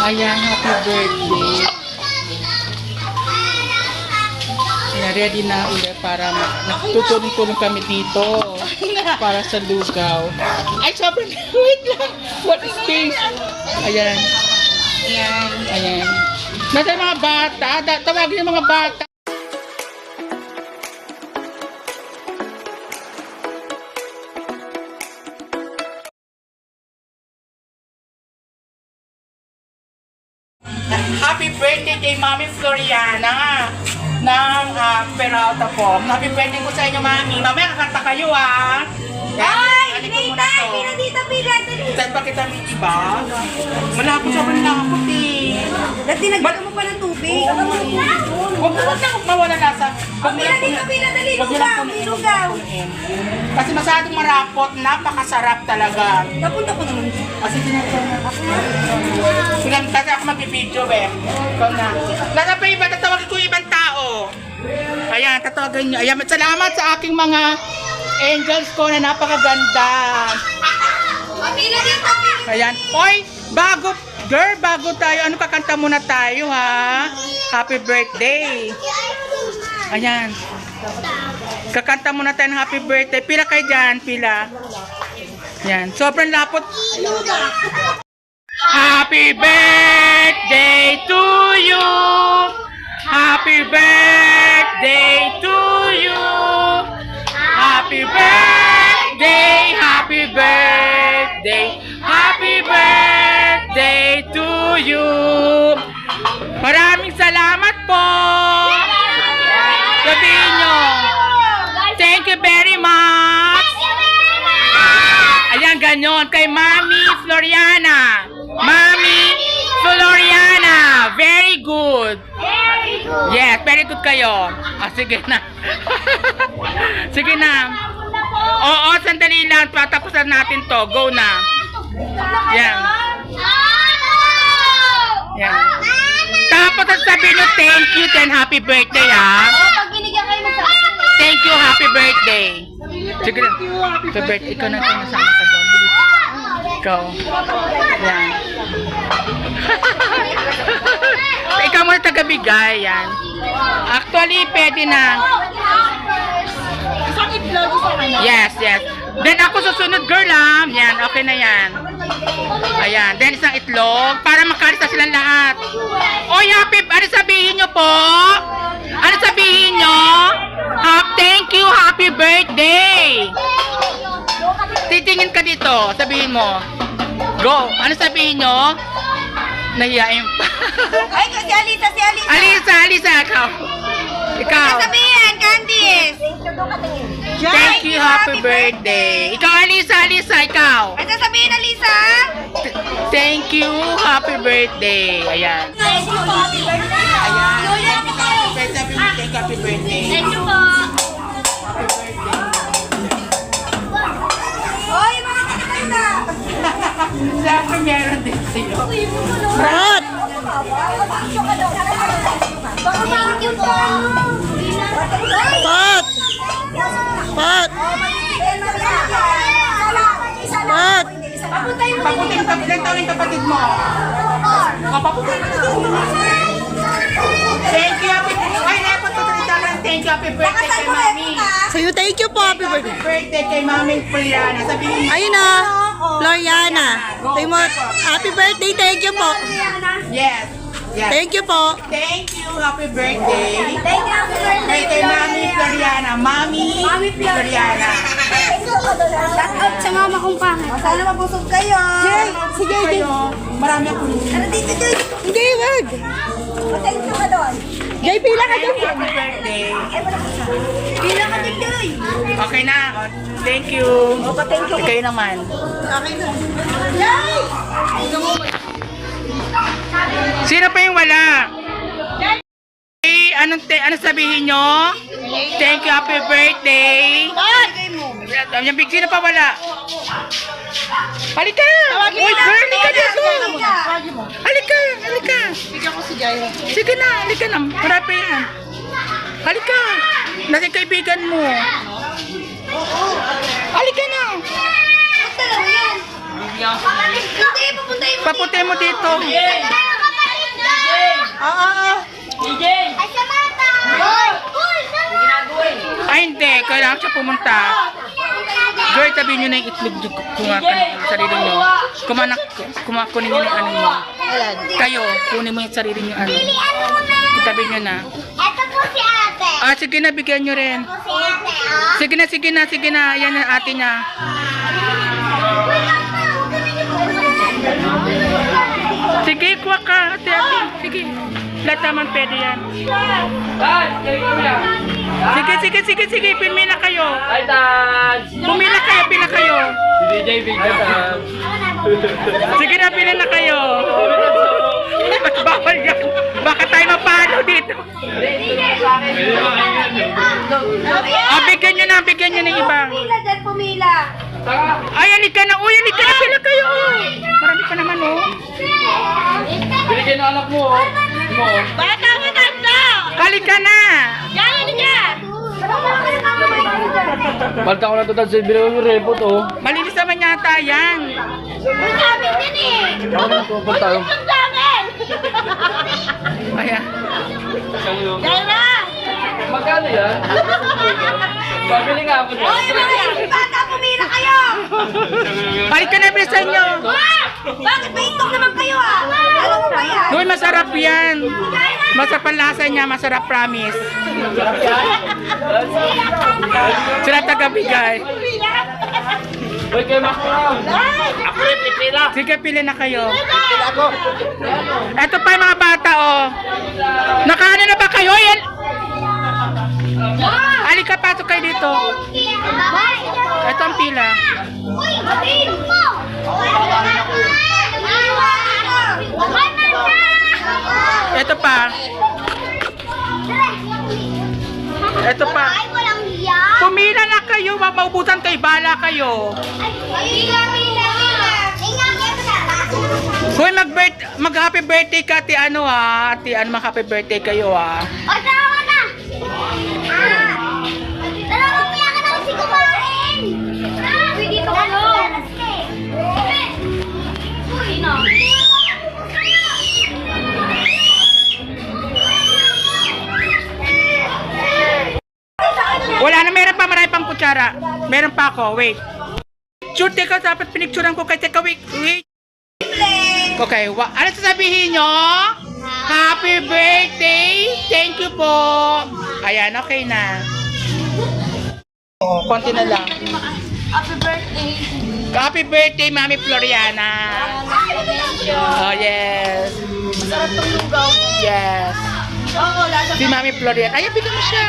Ayan, happy birthday. Ayan, ready na ulit para tutulong-tulong kami dito para sa lugaw. Ay, sobrang wait lang. What is this? Ayan. Ayan. Ayan. Nasa mga bata. Tawagin yung mga bata. Happy birthday kay Mami Floriana ng Peralta po. Happy birthday po sa inyo, Mami. Mamaya kakanta kayo, ah. Ay! Ano ko muna to? Dito, Pila! Saan pa kita may iba? Malapot sa malapot eh. Dati nagdala mo pa ng tubig. Huwag mo na mawala nasa. Pila dito, Pila! Dali, lugaw! Lugaw! Kasi masyadong marapot. Napakasarap talaga. Napunta ko naman. Kasi kasi ako mag-video, be. Ikaw na. Nasa pa iba, tatawagin ko yung ibang tao. Ayan, tatawagan nyo. Ayan, salamat sa aking mga angels ko na napakaganda. Pila dito, Pila! Ayan. Oy, bago tayo. Ano kakanta muna tayo, ha? Happy birthday. Ayan. Kakanta muna tayo ng happy birthday. Pila kayo dyan, pila. Ayan. Sobrang lapot. Happy birthday to you. Happy birthday to you. Happy birthday, happy birthday, happy birthday to you. Maraming salamat po. Sabihin nyo, thank you very much. Ayan, ganyan, kay Mami Floriana. Mami Floriana, very good. Yes, very good kayo. Sige na. Sige na. Oo, sandali lang. Patapusan natin to. Go na. Yan. Yan. Tapos sabihin nyo, thank you and happy birthday, ha? Pag binigyan kayo ng Thank you, happy birthday. Sige na. Happy birthday. Ikaw na ito. Nasama ka doon. Ikaw. Yan. Ikaw muna tagabigay. Yan. Actually, pwede na. Yes, yes. Then ako susunod, girl, ah. Yan, okay na yan. Ayan. Then isang itlog para makalista silang lahat. Oy, happy, ano sabihin nyo po? Ano sabihin nyo? Thank you, happy birthday. Titingin ka dito. Sabihin mo. Go. Ano sabihin nyo? Nahiyain pa. Ay, si Alisa, si Alisa! Alisa, ikaw. Ikaw. Sabihin, Candice! Thank you, happy birthday. Ikaw, Alisa, ikaw. Ay, sasabihin, Alisa! Thank you, happy birthday. Ayan. Thank you po, happy birthday! Ayan! Happy birthday. Thank you po! Oy, mga kakita! Siyempre meron din sa'yo. Brad! Thank you po! Pat! Pat! Pat! Paputin ka, ilan taon yung kapatid mo? Paputin ka. Thank you, happy birthday. Ay, nepot ko salita lang. Thank you, happy birthday kay Mami. Sa'yo, thank you po, happy birthday. Happy birthday kay Mami Floriana. Sabihin mo. Ayun na, Floriana. Sabi mo, happy birthday, thank you po. Yes. Yes. Thank you po. Thank you, happy birthday. Thank you, happy birthday! Kay Mami Floriana. Mami Floriana. Shout out sa mama kong pangit. Sana mabusog kayo. Sige, Kayo, marami akong Ano dito, Joy? hindi, wag. Thank you ka doon. Jay, pila ka dun. happy birthday. Pila ka din, Joy. Okay na. Thank you. Thank you. Kayo naman. Joy! Sino pa yung wala? Hey, ano sabihin nyo? Thank you, happy birthday. Yung big, sino pa wala? Halika! Uy, girl, halika dito! Halika! Bigyan ko si Jay. Sige na, halika na. Marami pa yan. Halika! Nasa kaibigan mo. Halika na! Punta lang yan. Hindi, papuntahin mo. Papuntahin mo dito. Oo. Ay, Samantha! Hoy! Ay, hindi. Kailangan siya pumunta. Joy, tabi nyo na yung itlog nyo. Kumakan yung sarili nyo. Kumakunin nyo na yung ano nyo. Kayo, kunin mo yung sarili nyo ano. Pilihan mo na! Tabi nyo na. Ito po si ate. Ah, sige na, bigyan nyo rin. Ito po si ate, ah. Sige na, sige na, sige na. Yan ang ate niya. Sige, kuha ka, ate, ate. Sige. Lahat naman pwede yan. Sige, sige, sige, sige. Pumila kayo. Hi, Dad! Pumila kayo, pila kayo. Si DJ Bigla, Dad. Sige na, pila na kayo. Bawal yan. Baka tayo mapalo dito. Ah, bigyan nyo na ng iba. Pumila dyan, pumila. Ay, halika na. Uy, halika na, pila kayo. Marami pa naman, oh. Binigyan ng anak mo, oh. Mo. Bata mo tanda! Halika na. Gano'n niya! Balta ko na ito, Dad. Sa binigyan yung repot, oh. Malinis naman yata yan. Magamit din eh. Ako na ito, balta ko. Ayan. Dahil na! Magkano yan? Pabili nga ako dyan. Bata, pumila kayo! Halika na, bilisan nyo. Bakit may itok naman kayo ah? Alam mo ba yan? Uy, masarap yan. Masarap ang lasa niya, masarap, promise. Sila tagabigay. Uy, kayo makuha. Ako rin, pipila. Sige, pili na kayo. Eto pa yung mga bata, oh. Nakaano na ba kayo? Yan. Halika, pasok kayo dito. Ito ang pila. Uy, batiin mo! Ito pa. Ito pa. Ay, walang hiya. Pumila na kayo, maubusan kayo, bala kayo. Ay, pila. Hoy, mag-happy birthday ka, ati ano ha. Ati ano, mag-happy birthday kayo ha. O, tarawa na! Tarawa, pila ka na kasi kumain! Uy, dito ka no! Uy, no! Wala na, meron pa, marami pang kutsara. Meron pa ako, wait. Shoot, teka, dapat pinicturean ko kay teka, wait. Okay, ano sasabihin nyo? Happy birthday! Thank you po! Ayan, okay na. Oh, konti na lang. Happy birthday! Happy birthday, Mami Floriana! Oh, yes. Masarap tong lugaw. Yes. Oo, lasa. Si Mami Floriana. Ay, bigyan mo siya.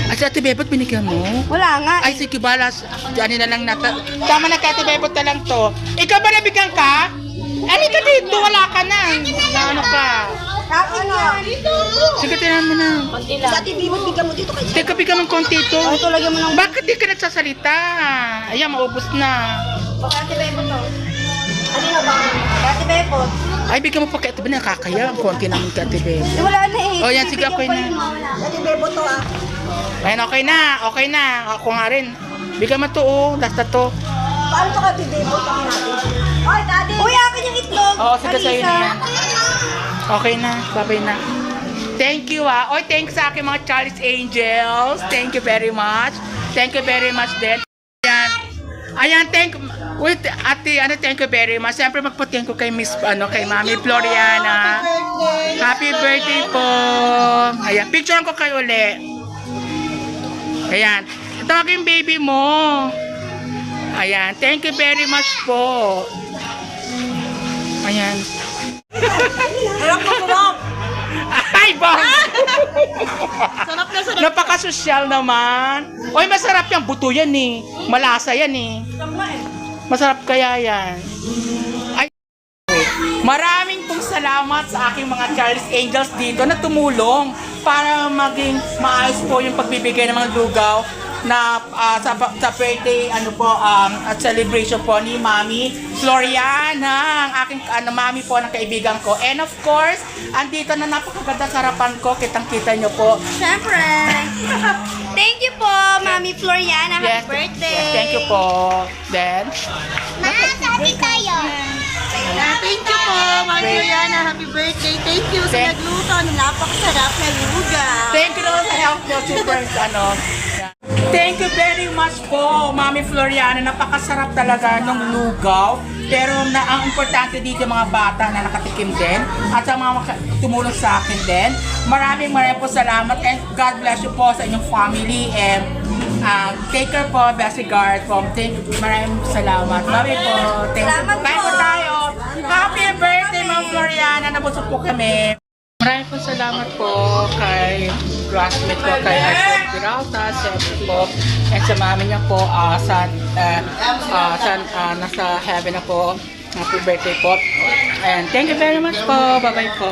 Ay, si Ate Bebot, binigyan mo? Wala nga. Ay, sige, balas. Diyan na lang nata. Tama na, Ate Bebot na lang to. Ikaw ba nabigyan ka? Ano ka dito? Wala ka na. Ano ka? Akin na. Sige, tirahan mo na. Sa TV mo, bigyan mo dito kay Teka, bigyan mo konti ito. Ito, lagyan mo ng... Bakit di ka nagsasalita? Ayan, maubos na. Ate Bebot to. Ano na ba? Ate Bebot. Ay, bigyan mo pa kay Ate Bebot. Nakakaya. Ang konti naman kay Ate Bebot. Wala na eh. Oh, yan, sige, okay na. Ate Bebot to ah. Ayan, okay na. Okay na. Ako nga rin. Bigyan mo to, oh. Last na to. Paano to Ate Bebot ang natin? Oy, Daddy! Uy, akin yung itlog! Oo, sige, sa'yo na yan. Alisa. Okay na, babay na. Thank you Oy, thanks sa aking mga Charlie's Angels. Thank you very much. Thank you very much din. Ayan. Ayan, wait, ate, thank you very much. Siyempre magpatiyang ko kay Miss, kay Mami Floriana. Happy birthday po. Ayan, picturean ko kayo uli. Ayan. Tawag yung baby mo. Ayan, thank you very much po. Ayan. Harap ko sarap! Ay, bang! Sarap na sarap! Napaka-sosyal naman. Oy, masarap yan. Buto yan eh. Malasa yan eh. Masarap kaya yan. Ay, maraming pong salamat sa aking mga Charlie's Angels dito na tumulong para maging maayos po yung pagbibigay ng mga lugaw na sa birthday at celebration po ni Mami Floriana, ang aking mami po ng kaibigan ko. And of course, andito na napakaganda sarapan ko, kitang-kita nyo po. Siyempre. Thank you po, Mami Floriana. Happy birthday. Yes, thank you po. Then, Ma, sabi tayo. thank you po, Ma'am Floriana. Happy birthday. Thank you sa Thank- nagluto ng napakasarap na lugaw. Thank you naman sa help mo, super, Thank you very much po, Mami Floriana. Napakasarap talaga ng lugaw. Pero ang importante dito mga bata na nakatikim din at sa mga tumulong sa akin din. Maraming po salamat and God bless you po sa inyong family and take care po, Bessie Guard from maraming salamat. Mami po. Salamat Kain po po. tayo. Happy birthday, Ma'am Floriana. Nabusog po kami. Maraming po salamat po kay classmate ko, kay Arthur Peralta, siyempre po, and sa mami niya po, nasa heaven na po. Happy birthday po. And thank you very much po. Bye-bye po.